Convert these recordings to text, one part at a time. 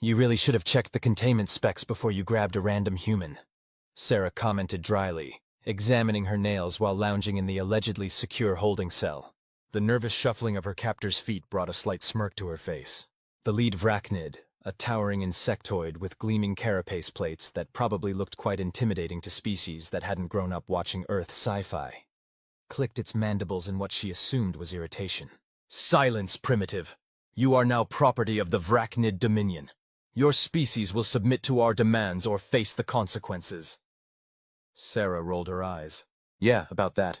You really should have checked the containment specs before you grabbed a random human, Sarah commented dryly, examining her nails while lounging in the allegedly secure holding cell. The nervous shuffling of her captor's feet brought a slight smirk to her face. The lead vrachnid, a towering insectoid with gleaming carapace plates that probably looked quite intimidating to species that hadn't grown up watching Earth sci-fi, clicked its mandibles in what she assumed was irritation. Silence, primitive! You are now property of the vrachnid dominion. Your species will submit to our demands or face the consequences. Sarah rolled her eyes. Yeah, about that.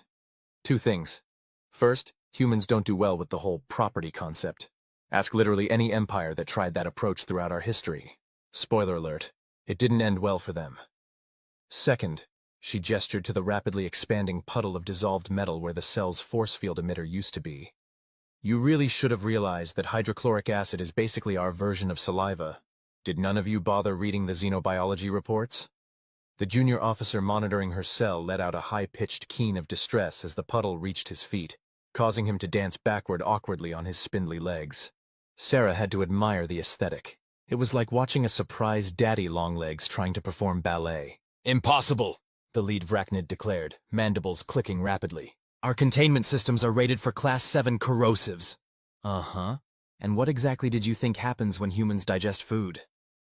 Two things. First, humans don't do well with the whole property concept. Ask literally any empire that tried that approach throughout our history. Spoiler alert, it didn't end well for them. Second, she gestured to the rapidly expanding puddle of dissolved metal where the cell's force field emitter used to be. You really should have realized that hydrochloric acid is basically our version of saliva. Did none of you bother reading the xenobiology reports? The junior officer monitoring her cell let out a high-pitched keen of distress as the puddle reached his feet, causing him to dance backward awkwardly on his spindly legs. Sarah had to admire the aesthetic. It was like watching a surprise daddy longlegs trying to perform ballet. Impossible, the lead vrachnid declared, mandibles clicking rapidly. Our containment systems are rated for Class 7 corrosives. Uh-huh. And what exactly did you think happens when humans digest food?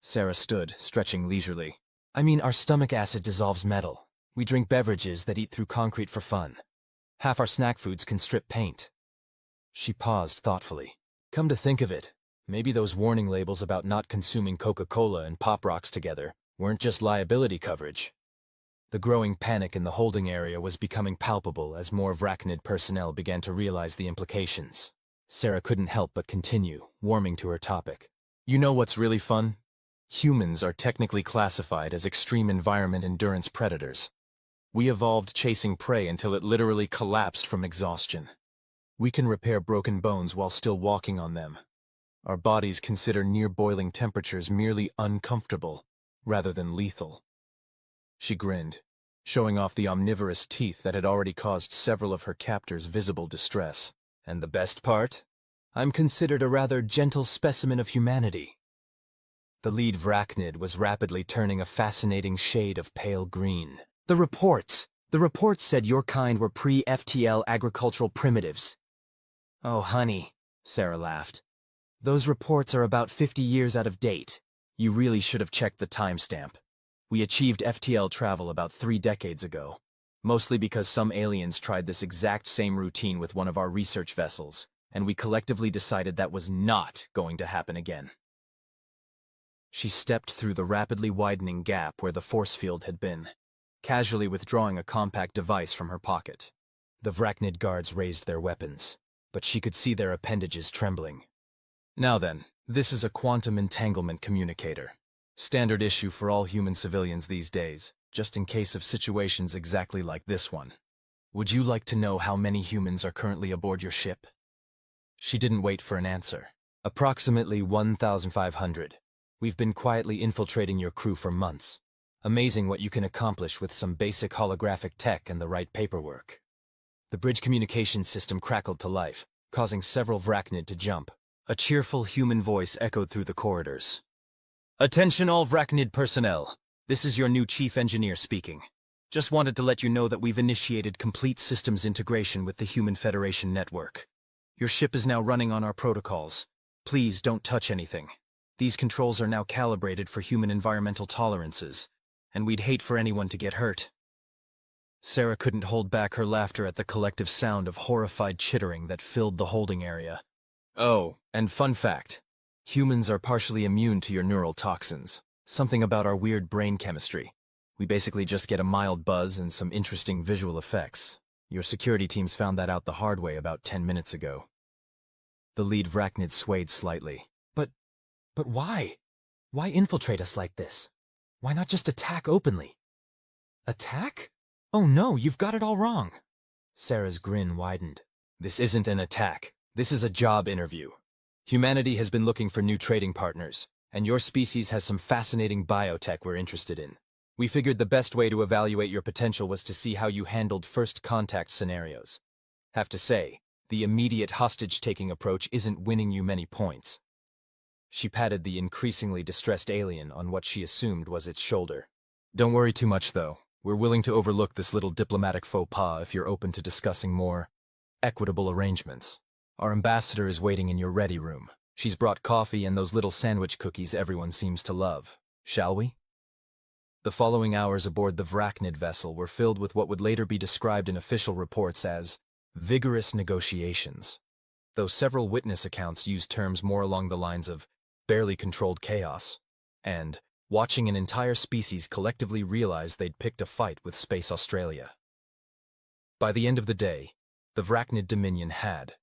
Sarah stood, stretching leisurely. I mean, our stomach acid dissolves metal. We drink beverages that eat through concrete for fun. Half our snack foods can strip paint. She paused thoughtfully. Come to think of it, maybe those warning labels about not consuming Coca-Cola and Pop Rocks together weren't just liability coverage. The growing panic in the holding area was becoming palpable as more vrachnid personnel began to realize the implications. Sarah couldn't help but continue, warming to her topic. You know what's really fun? Humans are technically classified as extreme environment endurance predators. We evolved chasing prey until it literally collapsed from exhaustion. We can repair broken bones while still walking on them. Our bodies consider near-boiling temperatures merely uncomfortable, rather than lethal. She grinned, showing off the omnivorous teeth that had already caused several of her captors visible distress. And the best part? I'm considered a rather gentle specimen of humanity. The lead vrachnid was rapidly turning a fascinating shade of pale green. The reports said your kind were pre-FTL agricultural primitives. Oh, honey, Sarah laughed. Those reports are about 50 years out of date. You really should have checked the timestamp. We achieved FTL travel about 3 decades ago, mostly because some aliens tried this exact same routine with one of our research vessels, and we collectively decided that was not going to happen again. She stepped through the rapidly widening gap where the force field had been, casually withdrawing a compact device from her pocket. The vrachnid guards raised their weapons, but she could see their appendages trembling. Now then, this is a quantum entanglement communicator. Standard issue for all human civilians these days, just in case of situations exactly like this one. Would you like to know how many humans are currently aboard your ship? She didn't wait for an answer. Approximately 1,500. We've been quietly infiltrating your crew for months. Amazing what you can accomplish with some basic holographic tech and the right paperwork. The bridge communications system crackled to life, causing several vrachnid to jump. A cheerful human voice echoed through the corridors. Attention all vrachnid personnel. This is your new chief engineer speaking. Just wanted to let you know that we've initiated complete systems integration with the Human Federation network. Your ship is now running on our protocols. Please don't touch anything. These controls are now calibrated for human environmental tolerances, and we'd hate for anyone to get hurt. Sarah couldn't hold back her laughter at the collective sound of horrified chittering that filled the holding area. Oh, and fun fact. Humans are partially immune to your neural toxins. Something about our weird brain chemistry. We basically just get a mild buzz and some interesting visual effects. Your security teams found that out the hard way about 10 minutes ago. The lead vrachnid swayed slightly. But why? Why infiltrate us like this? Why not just attack openly? Attack? Oh no, you've got it all wrong. Sarah's grin widened. This isn't an attack. This is a job interview. Humanity has been looking for new trading partners, and your species has some fascinating biotech we're interested in. We figured the best way to evaluate your potential was to see how you handled first contact scenarios. Have to say, the immediate hostage-taking approach isn't winning you many points. She patted the increasingly distressed alien on what she assumed was its shoulder. "Don't worry too much, though. We're willing to overlook this little diplomatic faux pas if you're open to discussing more equitable arrangements. Our ambassador is waiting in your ready room. She's brought coffee and those little sandwich cookies everyone seems to love. Shall we?" The following hours aboard the Vrachnid vessel were filled with what would later be described in official reports as vigorous negotiations, though several witness accounts used terms more along the lines of barely controlled chaos and watching an entire species collectively realize they'd picked a fight with Space Australia. By the end of the day, the Vrachnid Dominion had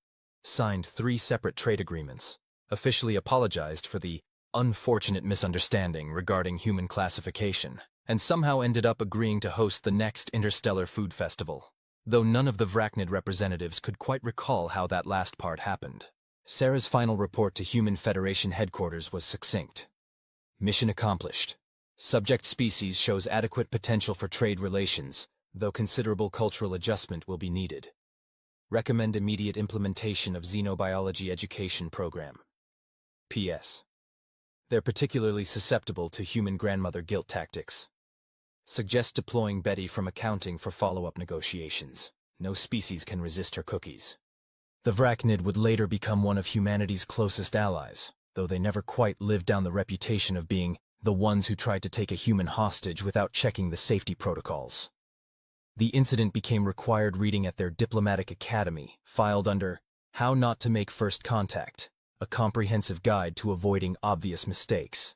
signed 3 separate trade agreements, officially apologized for the unfortunate misunderstanding regarding human classification, and somehow ended up agreeing to host the next Interstellar Food Festival, though none of the Vrachnid representatives could quite recall how that last part happened. Sarah's final report to Human Federation headquarters was succinct. Mission accomplished. Subject species shows adequate potential for trade relations, though considerable cultural adjustment will be needed. Recommend immediate implementation of xenobiology education program. P.S. They're particularly susceptible to human grandmother guilt tactics. Suggest deploying Betty from accounting for follow-up negotiations. No species can resist her cookies. The Vrachnid would later become one of humanity's closest allies, though they never quite lived down the reputation of being the ones who tried to take a human hostage without checking the safety protocols. The incident became required reading at their diplomatic academy, filed under How Not to Make First Contact, a comprehensive guide to avoiding obvious mistakes.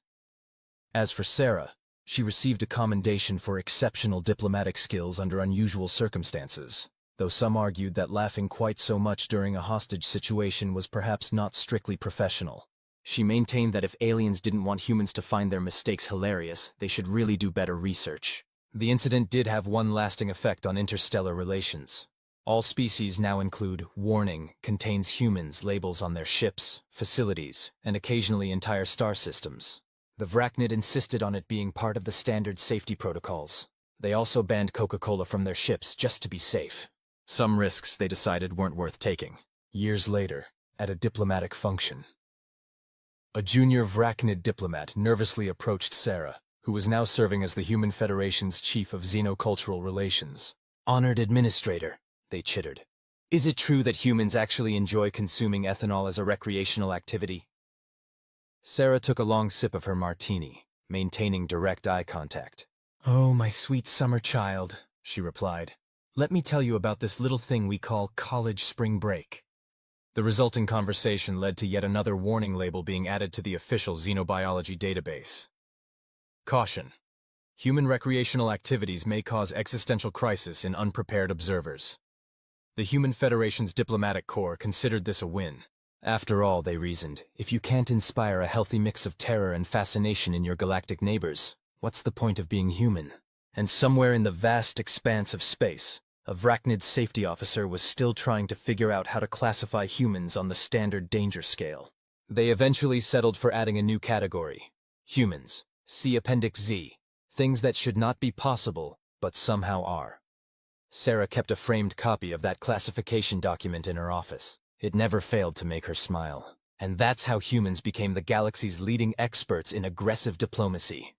As for Sarah, she received a commendation for exceptional diplomatic skills under unusual circumstances, though some argued that laughing quite so much during a hostage situation was perhaps not strictly professional. She maintained that if aliens didn't want humans to find their mistakes hilarious, they should really do better research. The incident did have one lasting effect on interstellar relations. All species now include "warning, contains humans" labels on their ships, facilities, and occasionally entire star systems. The Vrachnid insisted on it being part of the standard safety protocols. They also banned Coca-Cola from their ships just to be safe. Some risks they decided weren't worth taking. Years later, at a diplomatic function, a junior Vrachnid diplomat nervously approached Sarah, who was now serving as the Human Federation's chief of xenocultural relations. "Honored administrator," they chittered. "Is it true that humans actually enjoy consuming ethanol as a recreational activity?" Sarah took a long sip of her martini, maintaining direct eye contact. "Oh, my sweet summer child," she replied. "Let me tell you about this little thing we call college spring break." The resulting conversation led to yet another warning label being added to the official xenobiology database. Caution. Human recreational activities may cause existential crisis in unprepared observers. The Human Federation's diplomatic corps considered this a win. After all, they reasoned, if you can't inspire a healthy mix of terror and fascination in your galactic neighbors, what's the point of being human? And somewhere in the vast expanse of space, a Vrachnid safety officer was still trying to figure out how to classify humans on the standard danger scale. They eventually settled for adding a new category. Humans. See Appendix Z. Things that should not be possible, but somehow are. Sarah kept a framed copy of that classification document in her office. It never failed to make her smile. And that's how humans became the galaxy's leading experts in aggressive diplomacy,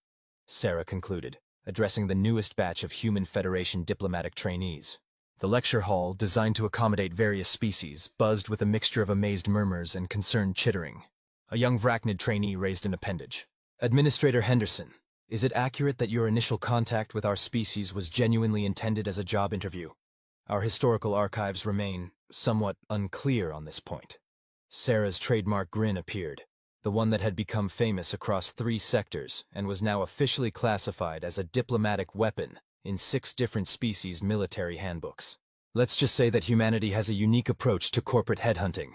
Sarah concluded, addressing the newest batch of Human Federation diplomatic trainees. The lecture hall, designed to accommodate various species, buzzed with a mixture of amazed murmurs and concerned chittering. A young Vrachnid trainee raised an appendage. "Administrator Henderson, is it accurate that your initial contact with our species was genuinely intended as a job interview? Our historical archives remain somewhat unclear on this point." Sarah's trademark grin appeared, the one that had become famous across 3 sectors and was now officially classified as a diplomatic weapon in 6 different species' military handbooks. "Let's just say that humanity has a unique approach to corporate headhunting."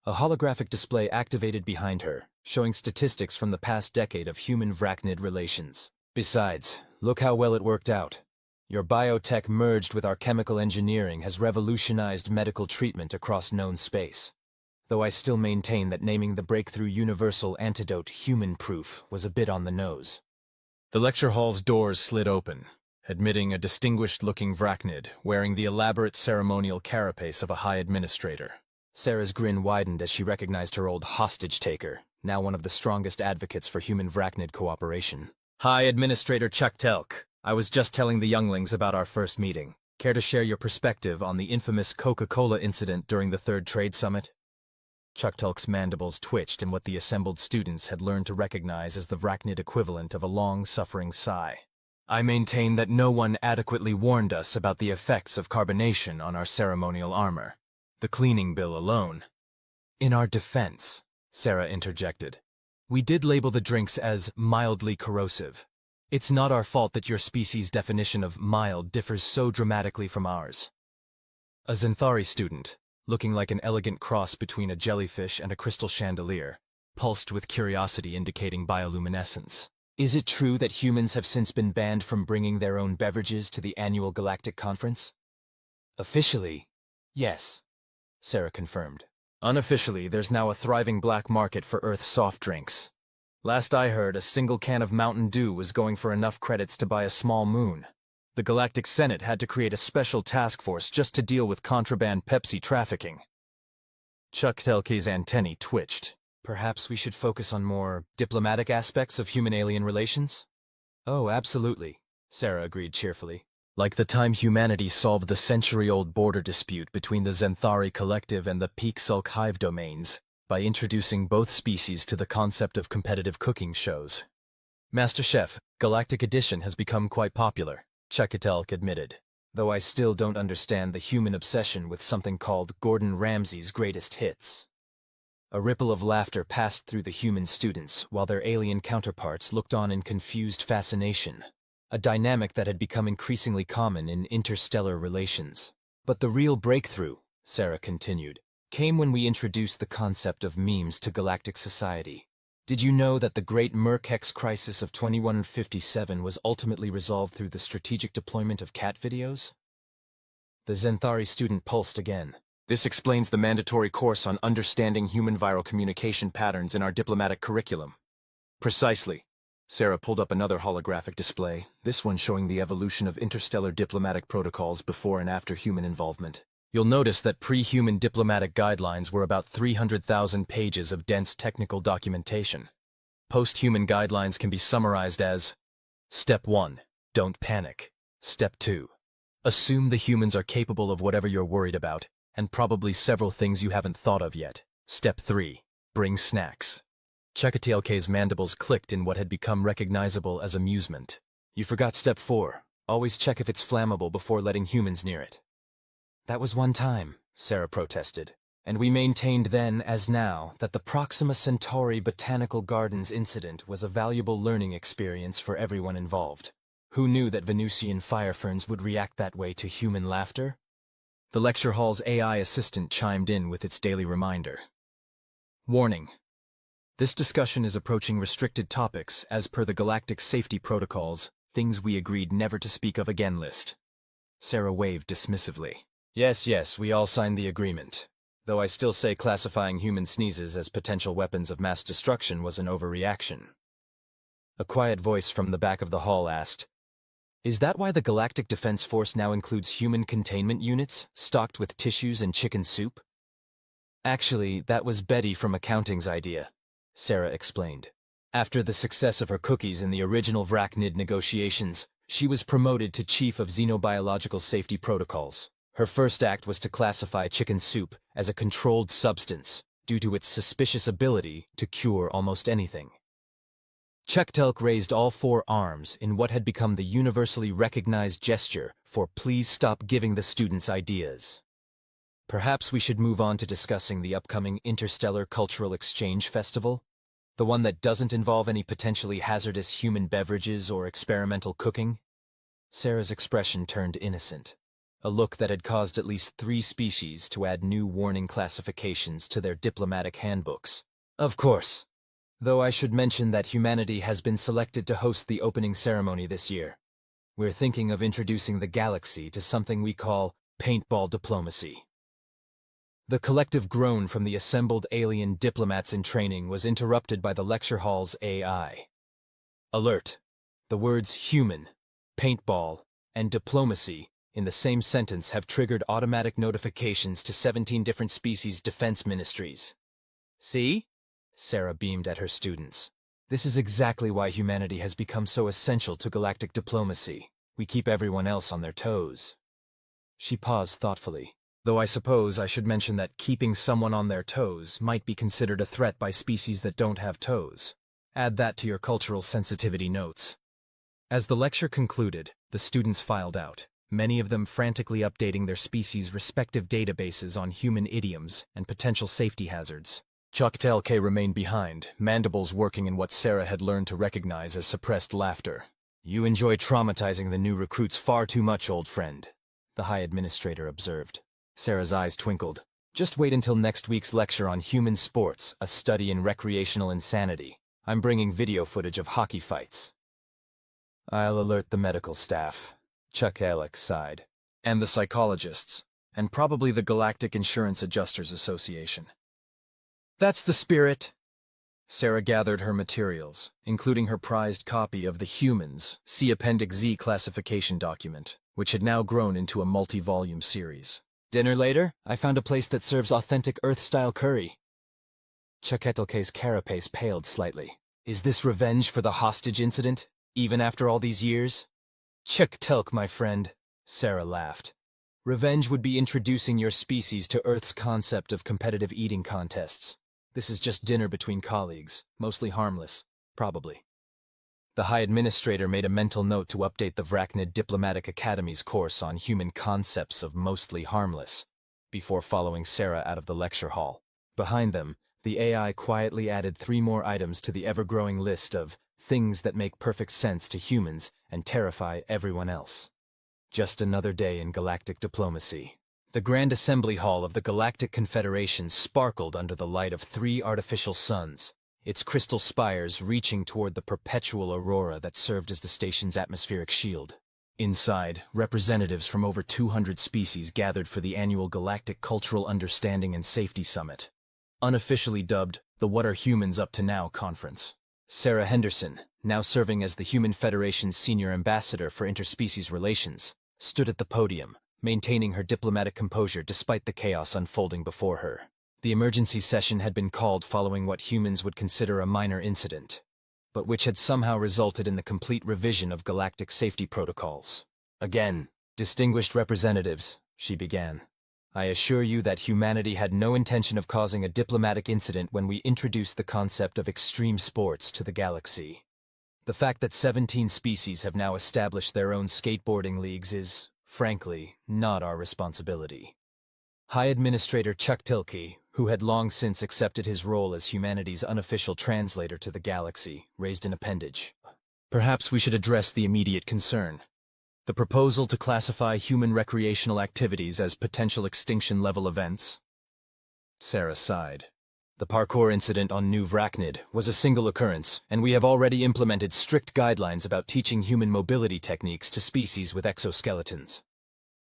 A holographic display activated behind her, showing statistics from the past decade of human-Vrachnid relations. "Besides, look how well it worked out. Your biotech merged with our chemical engineering has revolutionized medical treatment across known space. Though I still maintain that naming the breakthrough universal antidote human-proof was a bit on the nose." The lecture hall's doors slid open, admitting a distinguished-looking Vrachnid wearing the elaborate ceremonial carapace of a high administrator. Sarah's grin widened as she recognized her old hostage-taker, now one of the strongest advocates for human-vrachnid cooperation. Hi, Administrator Chuck Telk. I was just telling the younglings about our first meeting. Care to share your perspective on the infamous Coca-Cola incident during the Third Trade Summit? Chuck Telk's mandibles twitched in what the assembled students had learned to recognize as the vrachnid equivalent of a long-suffering sigh. I maintain that no one adequately warned us about the effects of carbonation on our ceremonial armor. The cleaning bill alone. In our defense, Sarah interjected, we did label the drinks as mildly corrosive. It's not our fault that your species' definition of mild differs so dramatically from ours. A Zenthari student, looking like an elegant cross between a jellyfish and a crystal chandelier, pulsed with curiosity indicating bioluminescence. Is it true that humans have since been banned from bringing their own beverages to the annual Galactic Conference? Officially, yes, Sarah confirmed. Unofficially, there's now a thriving black market for Earth soft drinks. Last I heard, a single can of Mountain Dew was going for enough credits to buy a small moon. The Galactic Senate had to create a special task force just to deal with contraband Pepsi trafficking. Chuck Telke's antennae twitched. Perhaps we should focus on more diplomatic aspects of human-alien relations? Oh, absolutely, Sarah agreed cheerfully. Like the time humanity solved the century-old border dispute between the Zenthari Collective and the Peak Sulk Hive domains by introducing both species to the concept of competitive cooking shows. Master Chef, Galactic Edition has become quite popular, Chuck Telk admitted, though I still don't understand the human obsession with something called Gordon Ramsay's Greatest Hits. A ripple of laughter passed through the human students while their alien counterparts looked on in confused fascination, a dynamic that had become increasingly common in interstellar relations. But the real breakthrough, Sarah continued, came when we introduced the concept of memes to galactic society. Did you know that the Great Merkex Crisis of 2157 was ultimately resolved through the strategic deployment of cat videos? The Zenthari student pulsed again. This explains the mandatory course on understanding human viral communication patterns in our diplomatic curriculum. Precisely. Sarah pulled up another holographic display, this one showing the evolution of interstellar diplomatic protocols before and after human involvement. You'll notice that pre-human diplomatic guidelines were about 300,000 pages of dense technical documentation. Post-human guidelines can be summarized as: Step 1. Don't panic. Step 2. Assume the humans are capable of whatever you're worried about, and probably several things you haven't thought of yet. Step 3. Bring snacks. Chekatelke's mandibles clicked in what had become recognizable as amusement. You forgot Step 4. Always check if it's flammable before letting humans near it. That was one time, Sarah protested, and we maintained then as now that the Proxima Centauri Botanical Gardens incident was a valuable learning experience for everyone involved. Who knew that Venusian fire ferns would react that way to human laughter? The lecture hall's AI assistant chimed in with its daily reminder. Warning. This discussion is approaching restricted topics as per the Galactic Safety Protocols, things we agreed never to speak of again list. Sarah waved dismissively. Yes, we all signed the agreement. Though I still say classifying human sneezes as potential weapons of mass destruction was an overreaction. A quiet voice from the back of the hall asked, Is that why the Galactic Defense Force now includes human containment units, stocked with tissues and chicken soup? Actually, that was Betty from accounting's idea, Sarah explained. After the success of her cookies in the original vrachnid negotiations, she was promoted to Chief of Xenobiological Safety Protocols. Her first act was to classify chicken soup as a controlled substance due to its suspicious ability to cure almost anything. Chektelk raised all four arms in what had become the universally recognized gesture for please stop giving the students ideas. Perhaps we should move on to discussing the upcoming Interstellar Cultural Exchange Festival, the one that doesn't involve any potentially hazardous human beverages or experimental cooking. Sarah's expression turned innocent, a look that had caused at least 3 species to add new warning classifications to their diplomatic handbooks. Of course. Though I should mention that humanity has been selected to host the opening ceremony this year. We're thinking of introducing the galaxy to something we call paintball diplomacy. The collective groan from the assembled alien diplomats in training was interrupted by the lecture hall's AI. Alert! The words human, paintball, and diplomacy in the same sentence have triggered automatic notifications to 17 different species defense ministries. See? Sarah beamed at her students. This is exactly why humanity has become so essential to galactic diplomacy. We keep everyone else on their toes. She paused thoughtfully. Though I suppose I should mention that keeping someone on their toes might be considered a threat by species that don't have toes. Add that to your cultural sensitivity notes. As the lecture concluded, the students filed out, many of them frantically updating their species' respective databases on human idioms and potential safety hazards. Chuck Telke remained behind, mandibles working in what Sarah had learned to recognize as suppressed laughter. You enjoy traumatizing the new recruits far too much, old friend, the High Administrator observed. Sarah's eyes twinkled. Just wait until next week's lecture on human sports, a study in recreational insanity. I'm bringing video footage of hockey fights. I'll alert the medical staff, Chuck Alex sighed. And the psychologists, and probably the Galactic Insurance Adjusters Association. That's the spirit. Sarah gathered her materials, including her prized copy of the Humans, see Appendix Z classification document, which had now grown into a multi-volume series. Dinner later, I found a place that serves authentic Earth-style curry. Chucketelke's carapace paled slightly. Is this revenge for the hostage incident, even after all these years? Chuck Telk, my friend, Sarah laughed. Revenge would be introducing your species to Earth's concept of competitive eating contests. This is just dinner between colleagues, mostly harmless, probably. The High Administrator made a mental note to update the Vracnid Diplomatic Academy's course on human concepts of mostly harmless, before following Sarah out of the lecture hall. Behind them, the AI quietly added 3 more items to the ever-growing list of things that make perfect sense to humans and terrify everyone else. Just another day in galactic diplomacy. The Grand Assembly Hall of the Galactic Confederation sparkled under the light of 3 artificial suns, its crystal spires reaching toward the perpetual aurora that served as the station's atmospheric shield. Inside, representatives from over 200 species gathered for the annual Galactic Cultural Understanding and Safety Summit, unofficially dubbed the What Are Humans Up to Now conference. Sarah Henderson, now serving as the Human Federation's Senior Ambassador for Interspecies Relations, stood at the podium, maintaining her diplomatic composure despite the chaos unfolding before her. The emergency session had been called following what humans would consider a minor incident, but which had somehow resulted in the complete revision of galactic safety protocols. Again, distinguished representatives, she began, I assure you that humanity had no intention of causing a diplomatic incident when we introduced the concept of extreme sports to the galaxy. The fact that 17 species have now established their own skateboarding leagues is, frankly, not our responsibility. High Administrator Chuck Tilke, who had long since accepted his role as humanity's unofficial translator to the galaxy, raised an appendage. Perhaps we should address the immediate concern. The proposal to classify human recreational activities as potential extinction-level events. Sarah sighed. The parkour incident on New Vracnid was a single occurrence, and we have already implemented strict guidelines about teaching human mobility techniques to species with exoskeletons.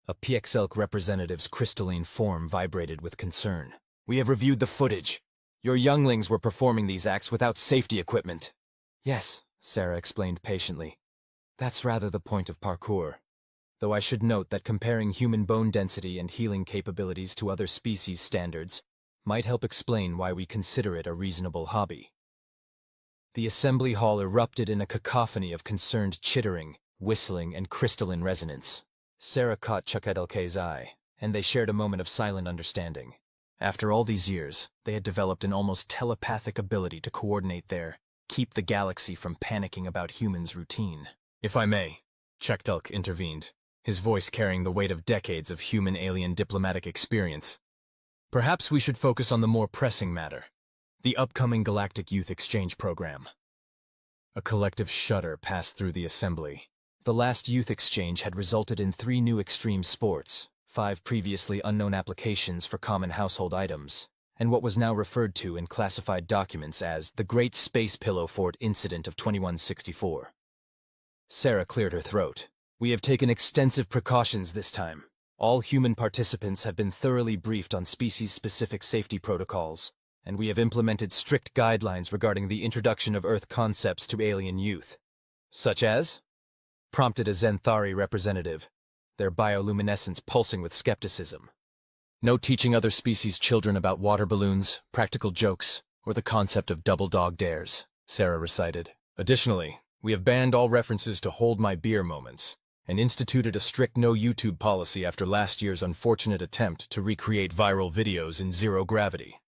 A PXLC representative's crystalline form vibrated with concern. We have reviewed the footage. Your younglings were performing these acts without safety equipment. Yes, Sarah explained patiently. That's rather the point of parkour. Though I should note that comparing human bone density and healing capabilities to other species standards might help explain why we consider it a reasonable hobby. The assembly hall erupted in a cacophony of concerned chittering, whistling, and crystalline resonance. Sarah caught Chucketelke's eye, and they shared a moment of silent understanding. After all these years, they had developed an almost telepathic ability to coordinate their keep the galaxy from panicking about humans routine. If I may, Chucketelke intervened, his voice carrying the weight of decades of human-alien diplomatic experience. Perhaps we should focus on the more pressing matter, the upcoming Galactic Youth Exchange Program. A collective shudder passed through the assembly. The last youth exchange had resulted in 3 new extreme sports, 5 previously unknown applications for common household items, and what was now referred to in classified documents as the Great Space Pillow Fort Incident of 2164. Sarah cleared her throat. We have taken extensive precautions this time. All human participants have been thoroughly briefed on species-specific safety protocols, and we have implemented strict guidelines regarding the introduction of Earth concepts to alien youth. Such as? Prompted a Zenthari representative, their bioluminescence pulsing with skepticism. No teaching other species' children about water balloons, practical jokes, or the concept of double dog dares, Sarah recited. Additionally, we have banned all references to hold my beer moments, and instituted a strict no YouTube policy after last year's unfortunate attempt to recreate viral videos in zero gravity.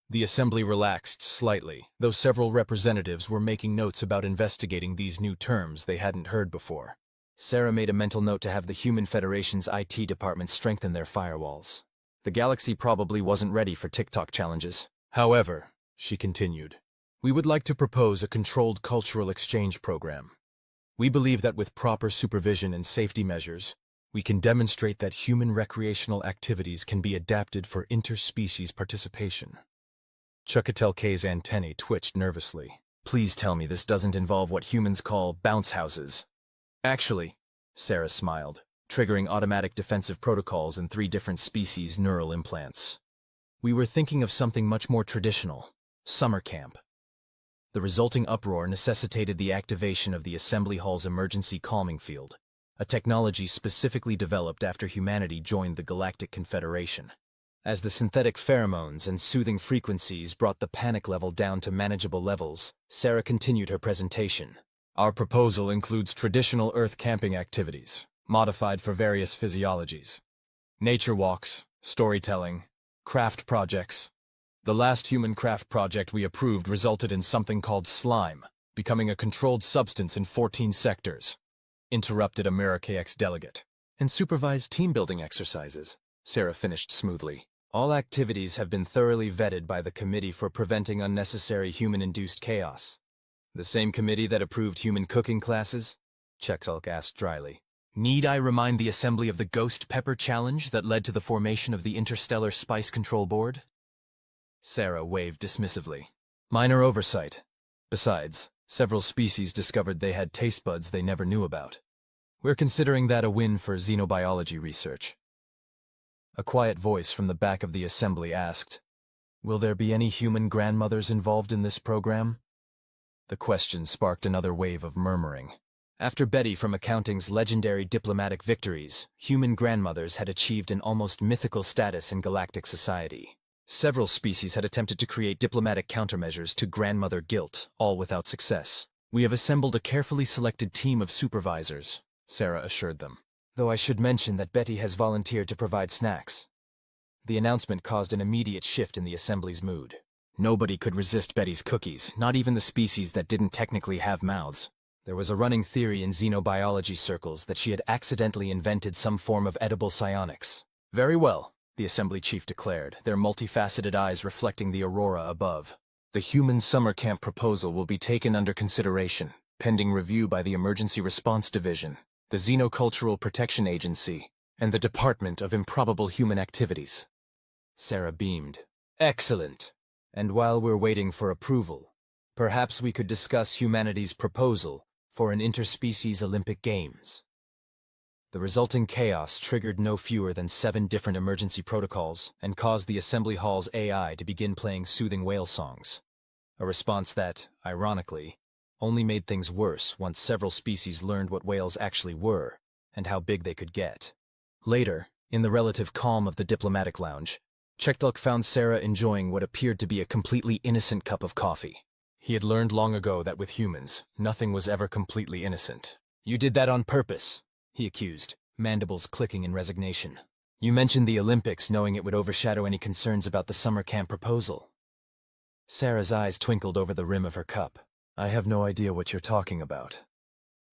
The assembly relaxed slightly, though several representatives were making notes about investigating these new terms they hadn't heard before. Sarah made a mental note to have the Human Federation's IT department strengthen their firewalls. The galaxy probably wasn't ready for TikTok challenges. However, she continued, we would like to propose a controlled cultural exchange program. We believe that with proper supervision and safety measures, we can demonstrate that human recreational activities can be adapted for interspecies participation. Chuckatel K's antennae twitched nervously. Please tell me this doesn't involve what humans call bounce houses. Actually, Sarah smiled, triggering automatic defensive protocols in 3 different species' neural implants. We were thinking of something much more traditional, summer camp. The resulting uproar necessitated the activation of the Assembly Hall's emergency calming field, a technology specifically developed after humanity joined the Galactic Confederation. As the synthetic pheromones and soothing frequencies brought the panic level down to manageable levels, Sarah continued her presentation. Our proposal includes traditional Earth camping activities, modified for various physiologies. Nature walks, storytelling, craft projects. The last human craft project we approved resulted in something called slime, becoming a controlled substance in 14 sectors, interrupted a MiraKX delegate. And supervised team-building exercises, Sarah finished smoothly. All activities have been thoroughly vetted by the Committee for Preventing Unnecessary Human-Induced Chaos. The same committee that approved human cooking classes? Chektalk asked dryly. Need I remind the Assembly of the Ghost Pepper Challenge that led to the formation of the Interstellar Spice Control Board? Sarah waved dismissively. Minor oversight. Besides, several species discovered they had taste buds they never knew about. We're considering that a win for xenobiology research. A quiet voice from the back of the assembly asked, will there be any human grandmothers involved in this program? The question sparked another wave of murmuring. After Betty from accounting's legendary diplomatic victories, human grandmothers had achieved an almost mythical status in galactic society. Several species had attempted to create diplomatic countermeasures to grandmother guilt, all without success. We have assembled a carefully selected team of supervisors, Sarah assured them. Though I should mention that Betty has volunteered to provide snacks. The announcement caused an immediate shift in the assembly's mood. Nobody could resist Betty's cookies, not even the species that didn't technically have mouths. There was a running theory in xenobiology circles that she had accidentally invented some form of edible psionics. Very well, the assembly chief declared, their multifaceted eyes reflecting the aurora above. The human summer camp proposal will be taken under consideration, pending review by the Emergency Response Division, the Xenocultural Protection Agency, and the Department of Improbable Human Activities. Sarah beamed. Excellent. And while we're waiting for approval, perhaps we could discuss humanity's proposal for an interspecies Olympic Games. The resulting chaos triggered no fewer than 7 different emergency protocols and caused the Assembly Hall's AI to begin playing soothing whale songs. A response that, ironically, only made things worse once several species learned what whales actually were and how big they could get. Later, in the relative calm of the diplomatic lounge, Chektalk found Sarah enjoying what appeared to be a completely innocent cup of coffee. He had learned long ago that with humans, nothing was ever completely innocent. You did that on purpose, he accused, mandibles clicking in resignation. You mentioned the Olympics knowing it would overshadow any concerns about the summer camp proposal. Sarah's eyes twinkled over the rim of her cup. I have no idea what you're talking about.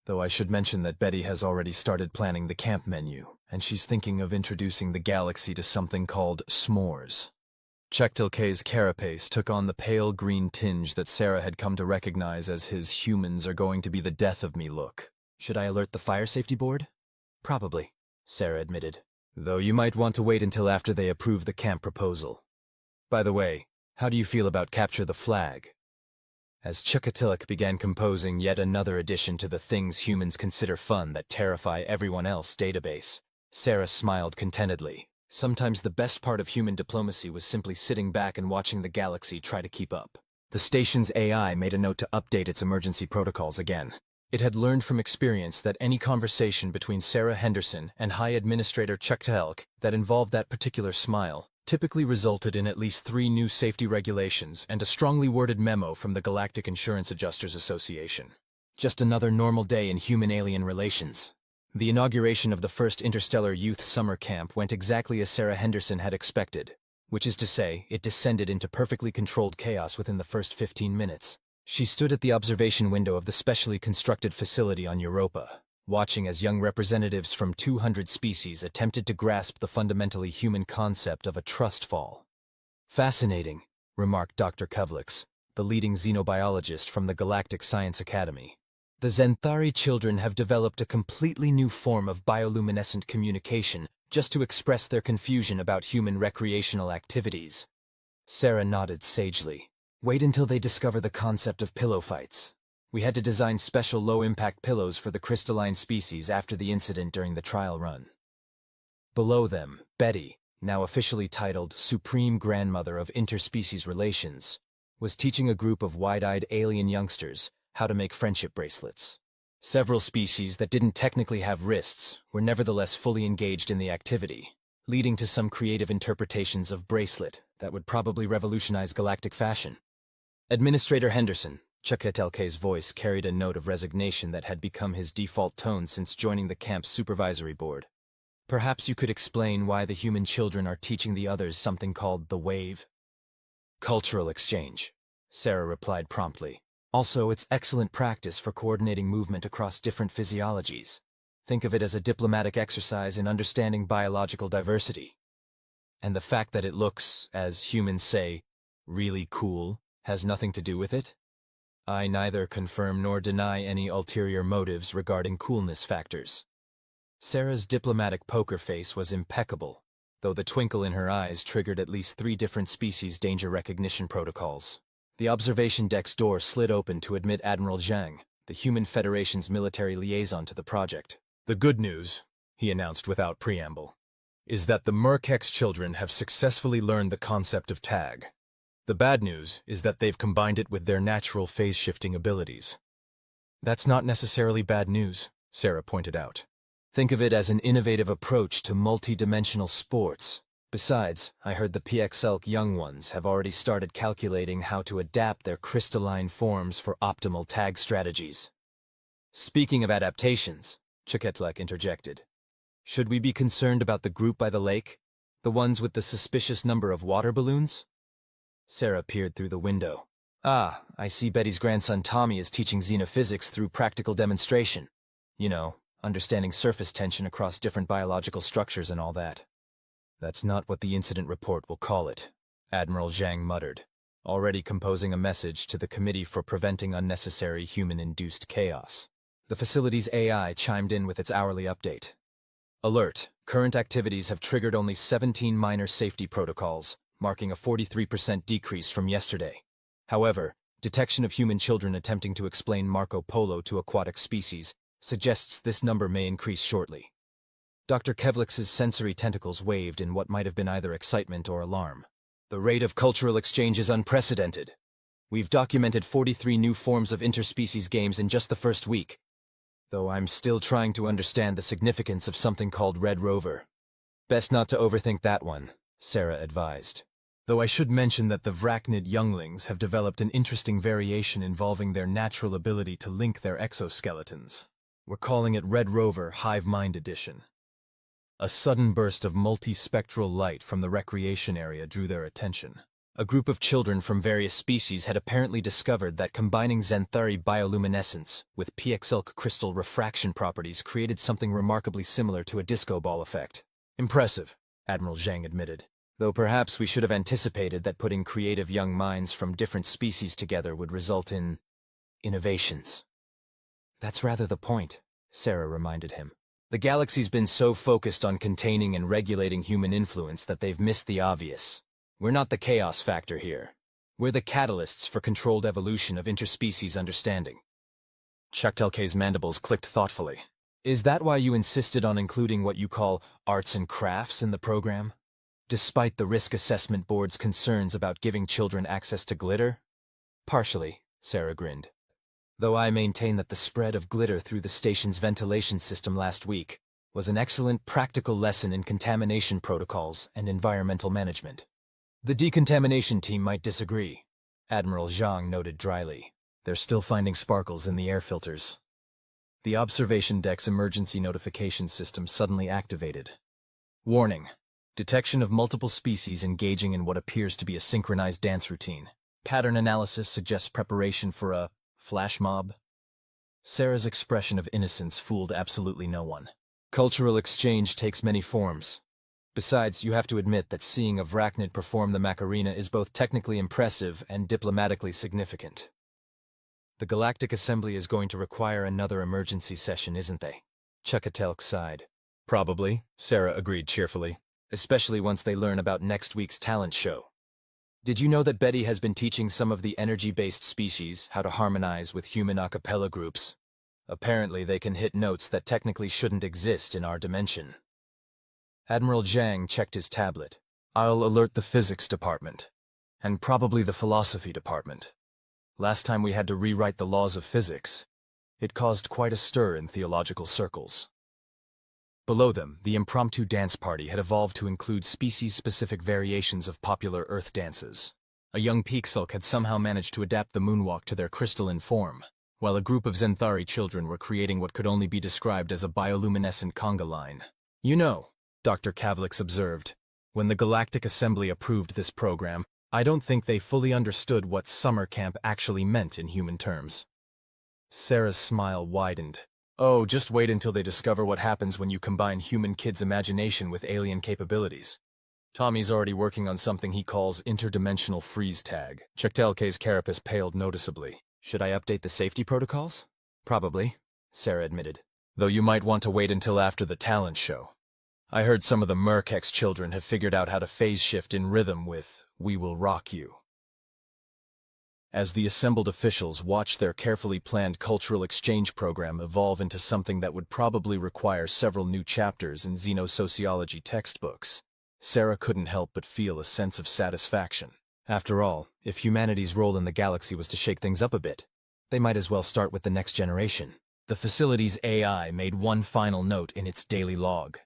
Though I should mention that Betty has already started planning the camp menu, and she's thinking of introducing the galaxy to something called s'mores. Chektal K's carapace took on the pale green tinge that Sarah had come to recognize as his humans are going to be the death of me look. Should I alert the fire safety board? Probably, Sarah admitted. Though you might want to wait until after they approve the camp proposal. By the way, how do you feel about Capture the Flag? As Chuckatilik began composing yet another addition to the things humans consider fun that terrify everyone else database, Sarah smiled contentedly. Sometimes the best part of human diplomacy was simply sitting back and watching the galaxy try to keep up. The station's AI made a note to update its emergency protocols again. It had learned from experience that any conversation between Sarah Henderson and High Administrator Chuckatelk that involved that particular smile typically resulted in at least 3 new safety regulations and a strongly worded memo from the Galactic Insurance Adjusters Association. Just another normal day in human-alien relations. The inauguration of the first interstellar youth summer camp went exactly as Sarah Henderson had expected, which is to say, it descended into perfectly controlled chaos within the first 15 minutes. She stood at the observation window of the specially constructed facility on Europa, watching as young representatives from 200 species attempted to grasp the fundamentally human concept of a trust fall. "Fascinating," remarked Dr. Kevlix, the leading xenobiologist from the Galactic Science Academy. "The Xanthari children have developed a completely new form of bioluminescent communication just to express their confusion about human recreational activities." Sarah nodded sagely. "Wait until they discover the concept of pillow fights. We had to design special low-impact pillows for the crystalline species after the incident during the trial run." Below them, Betty, now officially titled Supreme Grandmother of Interspecies Relations, was teaching a group of wide-eyed alien youngsters how to make friendship bracelets. Several species that didn't technically have wrists were nevertheless fully engaged in the activity, leading to some creative interpretations of bracelet that would probably revolutionize galactic fashion. "Administrator Henderson," Chuck Etelke's voice carried a note of resignation that had become his default tone since joining the camp's supervisory board. "Perhaps you could explain why the human children are teaching the others something called the wave?" "Cultural exchange," Sarah replied promptly. "Also, it's excellent practice for coordinating movement across different physiologies. Think of it as a diplomatic exercise in understanding biological diversity. And the fact that it looks, as humans say, really cool, has nothing to do with it? I neither confirm nor deny any ulterior motives regarding coolness factors." Sarah's diplomatic poker face was impeccable, though the twinkle in her eyes triggered at least 3 different species danger recognition protocols. The observation deck's door slid open to admit Admiral Zhang, the Human Federation's military liaison to the project. "The good news," he announced without preamble, "is that the Merkex children have successfully learned the concept of tag. The bad news is that they've combined it with their natural phase-shifting abilities." "That's not necessarily bad news," Sarah pointed out. "Think of it as an innovative approach to multi-dimensional sports. Besides, I heard the PXLK young ones have already started calculating how to adapt their crystalline forms for optimal tag strategies." "Speaking of adaptations," Chuketlek interjected, "should we be concerned about the group by the lake? The ones with the suspicious number of water balloons?" Sarah peered through the window. "Ah, I see Betty's grandson Tommy is teaching xenophysics through practical demonstration. You know, understanding surface tension across different biological structures and all that." "That's not what the incident report will call it," Admiral Zhang muttered, already composing a message to the Committee for Preventing Unnecessary Human-Induced Chaos. The facility's AI chimed in with its hourly update. "Alert. Current activities have triggered only 17 minor safety protocols, marking a 43% decrease from yesterday. However, detection of human children attempting to explain Marco Polo to aquatic species suggests this number may increase shortly." Dr. Kevlix's sensory tentacles waved in what might have been either excitement or alarm. "The rate of cultural exchange is unprecedented. We've documented 43 new forms of interspecies games in just the first week, though I'm still trying to understand the significance of something called Red Rover." "Best not to overthink that one," Sarah advised. "Though I should mention that the Vracnid younglings have developed an interesting variation involving their natural ability to link their exoskeletons. We're calling it Red Rover Hive Mind Edition." A sudden burst of multispectral light from the recreation area drew their attention. A group of children from various species had apparently discovered that combining Xanthari bioluminescence with PXLK crystal refraction properties created something remarkably similar to a disco ball effect. "Impressive," Admiral Zhang admitted, "though perhaps we should have anticipated that putting creative young minds from different species together would result in innovations." "That's rather the point," Sarah reminded him. "The galaxy's been so focused on containing and regulating human influence that they've missed the obvious. We're not the chaos factor here. We're the catalysts for controlled evolution of interspecies understanding." Chaktelke's mandibles clicked thoughtfully. "Is that why you insisted on including what you call arts and crafts in the program? Despite the Risk Assessment Board's concerns about giving children access to glitter?" "Partially," Sarah grinned. "Though I maintain that the spread of glitter through the station's ventilation system last week was an excellent practical lesson in contamination protocols and environmental management. The decontamination team might disagree, Admiral Zhang noted dryly. They're still finding sparkles in the air filters. The observation deck's emergency notification system suddenly activated. Warning. Detection of multiple species engaging in what appears to be a synchronized dance routine. Pattern analysis suggests preparation for a flash mob. Sarah's expression of innocence fooled absolutely no one. Cultural exchange takes many forms. Besides, you have to admit that seeing a Vrachnid perform the Macarena is both technically impressive and diplomatically significant. The Galactic Assembly is going to require another emergency session, isn't they? Chuckatelk sighed. Probably, Sarah agreed cheerfully, especially once they learn about next week's talent show. Did you know that Betty has been teaching some of the energy-based species how to harmonize with human a cappella groups? Apparently they can hit notes that technically shouldn't exist in our dimension. Admiral Zhang checked his tablet. I'll alert the physics department, and probably the philosophy department. Last time we had to rewrite the laws of physics, it caused quite a stir in theological circles. Below them, the impromptu dance party had evolved to include species-specific variations of popular Earth dances. A young Peaksulk had somehow managed to adapt the moonwalk to their crystalline form, while a group of Zenthari children were creating what could only be described as a bioluminescent conga line. You know, Dr. Kavlix observed, when the Galactic Assembly approved this program, I don't think they fully understood what summer camp actually meant in human terms. Sarah's smile widened. Oh, just wait until they discover what happens when you combine human kids' imagination with alien capabilities. Tommy's already working on something he calls interdimensional freeze tag. Chektelke's carapace paled noticeably. Should I update the safety protocols? Probably, Sarah admitted. Though you might want to wait until after the talent show. I heard some of the Merkex children have figured out how to phase shift in rhythm with We Will Rock You. As the assembled officials watched their carefully planned cultural exchange program evolve into something that would probably require several new chapters in xenosociology textbooks, Sarah couldn't help but feel a sense of satisfaction. After all, if humanity's role in the galaxy was to shake things up a bit, they might as well start with the next generation. The facility's AI made one final note in its daily log.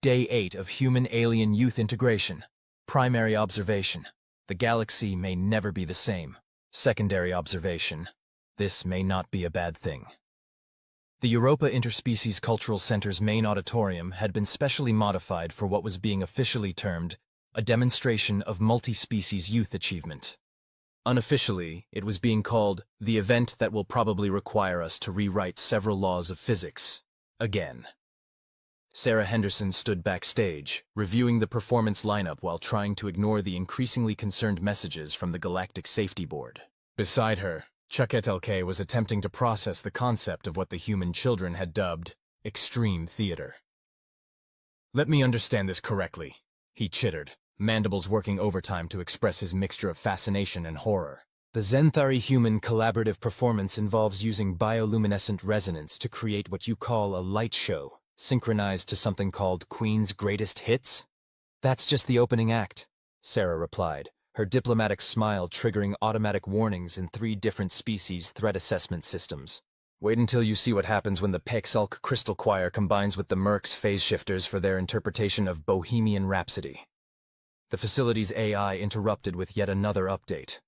Day 8 of Human-Alien Youth Integration. Primary observation. The galaxy may never be the same. Secondary observation. This may not be a bad thing. The Europa Interspecies Cultural Center's main auditorium had been specially modified for what was being officially termed a demonstration of multi-species youth achievement. Unofficially, it was being called the event that will probably require us to rewrite several laws of physics. Again. Sarah Henderson stood backstage, reviewing the performance lineup while trying to ignore the increasingly concerned messages from the Galactic Safety Board. Beside her, Chuckatelke was attempting to process the concept of what the human children had dubbed extreme theater. Let me understand this correctly, he chittered, mandibles working overtime to express his mixture of fascination and horror. The Zenthari human collaborative performance involves using bioluminescent resonance to create what you call a light show, synchronized to something called Queen's Greatest Hits? That's just the opening act, Sarah replied, her diplomatic smile triggering automatic warnings in 3 different species threat assessment systems. Wait until you see what happens when the Peaksulk Crystal Choir combines with the Mercs phase shifters for their interpretation of Bohemian Rhapsody. The facility's AI interrupted with yet another update.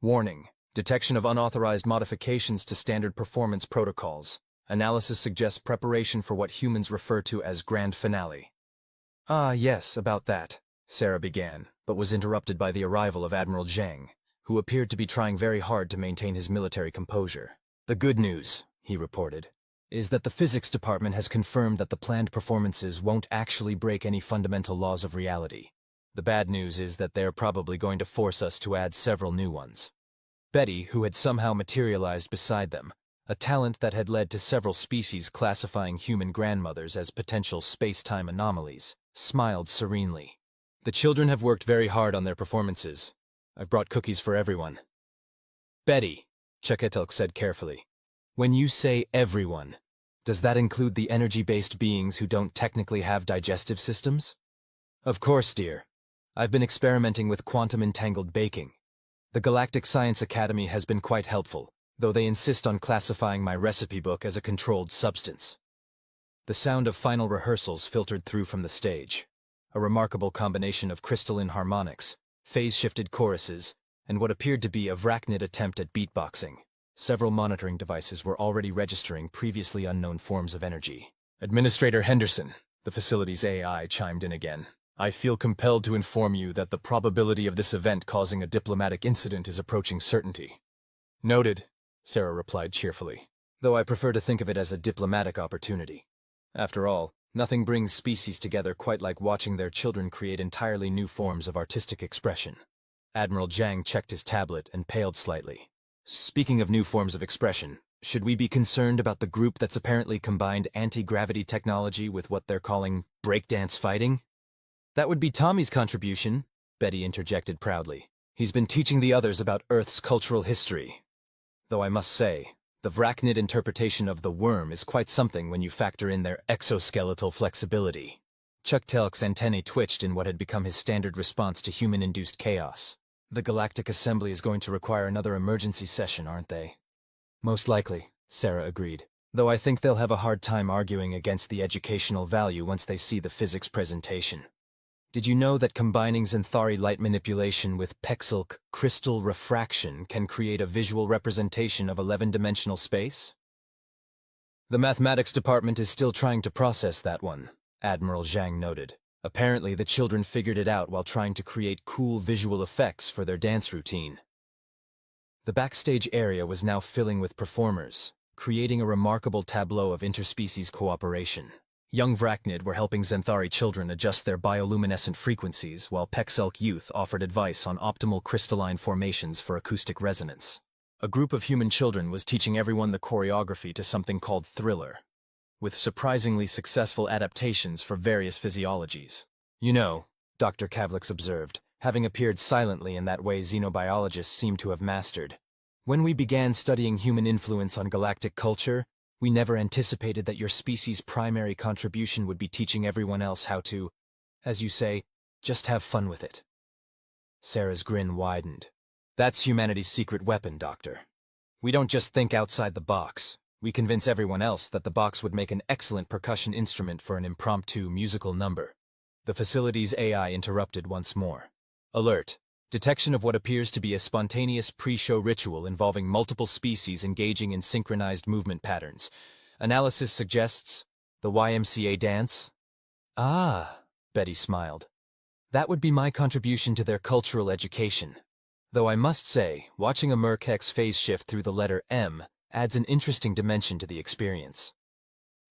Warning: detection of unauthorized modifications to standard performance protocols. Analysis suggests preparation for what humans refer to as grand finale. Ah, yes, about that, Sarah began, but was interrupted by the arrival of Admiral Zhang, who appeared to be trying very hard to maintain his military composure. The good news, he reported, is that the physics department has confirmed that the planned performances won't actually break any fundamental laws of reality. The bad news is that they're probably going to force us to add several new ones. Betty, who had somehow materialized beside them, a talent that had led to several species classifying human grandmothers as potential space-time anomalies, smiled serenely. The children have worked very hard on their performances. I've brought cookies for everyone. Betty, Chuckatelk said carefully, when you say everyone, does that include the energy-based beings who don't technically have digestive systems? Of course, dear. I've been experimenting with quantum-entangled baking. The Galactic Science Academy has been quite helpful, though they insist on classifying my recipe book as a controlled substance. The sound of final rehearsals filtered through from the stage. A remarkable combination of crystalline harmonics, phase-shifted choruses, and what appeared to be a arachnid attempt at beatboxing. Several monitoring devices were already registering previously unknown forms of energy. Administrator Henderson, the facility's AI, chimed in again. I feel compelled to inform you that the probability of this event causing a diplomatic incident is approaching certainty. Noted, Sarah replied cheerfully. Though I prefer to think of it as a diplomatic opportunity. After all, nothing brings species together quite like watching their children create entirely new forms of artistic expression. Admiral Zhang checked his tablet and paled slightly. Speaking of new forms of expression, should we be concerned about the group that's apparently combined anti-gravity technology with what they're calling breakdance fighting? That would be Tommy's contribution, Betty interjected proudly. He's been teaching the others about Earth's cultural history. Though I must say, the arachnid interpretation of the worm is quite something when you factor in their exoskeletal flexibility. Chuck Telk's antennae twitched in what had become his standard response to human-induced chaos. The Galactic Assembly is going to require another emergency session, aren't they? Most likely, Sarah agreed, though I think they'll have a hard time arguing against the educational value once they see the physics presentation. Did you know that combining Xanthari light manipulation with Pexilk crystal refraction can create a visual representation of 11-dimensional space? The mathematics department is still trying to process that one, Admiral Zhang noted. Apparently the children figured it out while trying to create cool visual effects for their dance routine. The backstage area was now filling with performers, creating a remarkable tableau of interspecies cooperation. Young Vrachnid were helping Xanthari children adjust their bioluminescent frequencies, while Pexelk youth offered advice on optimal crystalline formations for acoustic resonance. A group of human children was teaching everyone the choreography to something called Thriller, with surprisingly successful adaptations for various physiologies. You know, Dr. Kavlix observed, having appeared silently in that way xenobiologists seem to have mastered. When we began studying human influence on galactic culture, we never anticipated that your species' primary contribution would be teaching everyone else how to, as you say, just have fun with it. Sarah's grin widened. That's humanity's secret weapon, Doctor. We don't just think outside the box. We convince everyone else that the box would make an excellent percussion instrument for an impromptu musical number. The facility's AI interrupted once more. Alert. Detection of what appears to be a spontaneous pre-show ritual involving multiple species engaging in synchronized movement patterns. Analysis suggests the YMCA dance? Ah, Betty smiled. That would be my contribution to their cultural education. Though I must say, watching a Merc-Hex phase shift through the letter M adds an interesting dimension to the experience.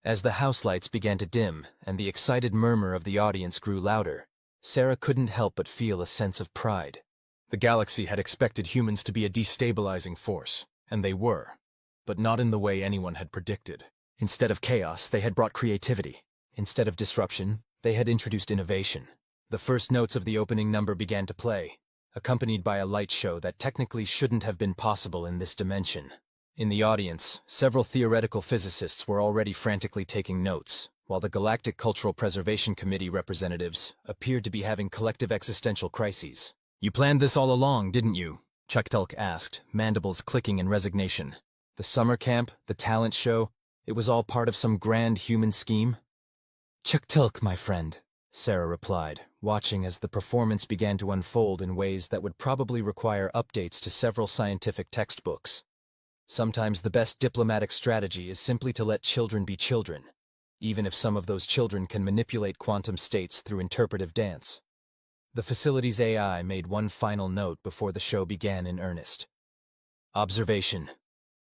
As the house lights began to dim and the excited murmur of the audience grew louder, Sarah couldn't help but feel a sense of pride. The galaxy had expected humans to be a destabilizing force, and they were, but not in the way anyone had predicted. Instead of chaos, they had brought creativity. Instead of disruption, they had introduced innovation. The first notes of the opening number began to play, accompanied by a light show that technically shouldn't have been possible in this dimension. In the audience, several theoretical physicists were already frantically taking notes, while the Galactic Cultural Preservation Committee representatives appeared to be having collective existential crises. You planned this all along, didn't you? Chuck Telk asked, mandibles clicking in resignation. The summer camp, the talent show, it was all part of some grand human scheme? Chuck Telk, my friend, Sarah replied, watching as the performance began to unfold in ways that would probably require updates to several scientific textbooks. Sometimes the best diplomatic strategy is simply to let children be children, even if some of those children can manipulate quantum states through interpretive dance. The facility's AI made one final note before the show began in earnest. Observation.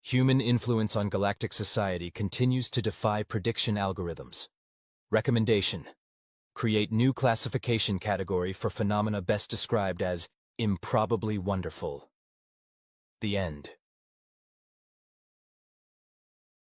Human influence on galactic society continues to defy prediction algorithms. Recommendation. Create new classification category for phenomena best described as improbably wonderful. The end.